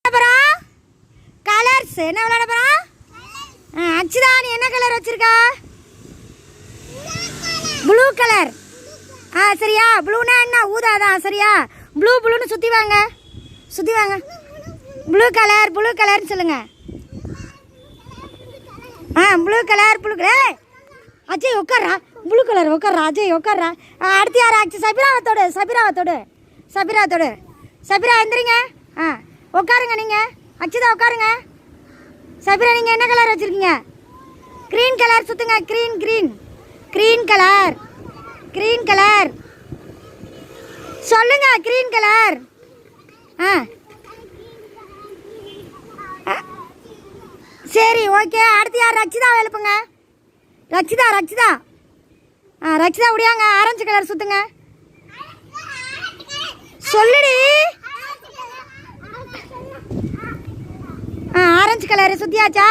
அப்புறம் கலர்ஸ் என்ன விளையாட போகிறோம்? அச்சுதா நீ என்ன கலர் வச்சுருக்கா? Blue colour. சரியா? ப்ளூனா என்ன? ஊதாதான். சரியா? ப்ளூன்னு சுற்றி வாங்க. ப்ளூ கலர்னு சொல்லுங்கள். Blue colour. அஜய் உட்கார்றா. ப்ளூ கலர் உட்கார்றா. அஜய் உட்கார்றா. அடுத்து யார்? சபிரா தொடு. சபிரா எந்திரிங்க. உட்காருங்க நீங்கள். அச்சுதா உட்காருங்க. சபிரா நீங்கள் என்ன கலர் வச்சுருக்கீங்க? க்ரீன் கலர் சுற்றுங்க. க்ரீன் கலர் சொல்லுங்க. Green colour. சரி ஓகே. அடுத்து யார்? ரச்சிதா எழுப்புங்க. ரச்சிதா முடியாங்க. ஆரஞ்சு கலர் சுற்றுங்க. சொல்லுடி. Orange colour சுற்றியாச்சா?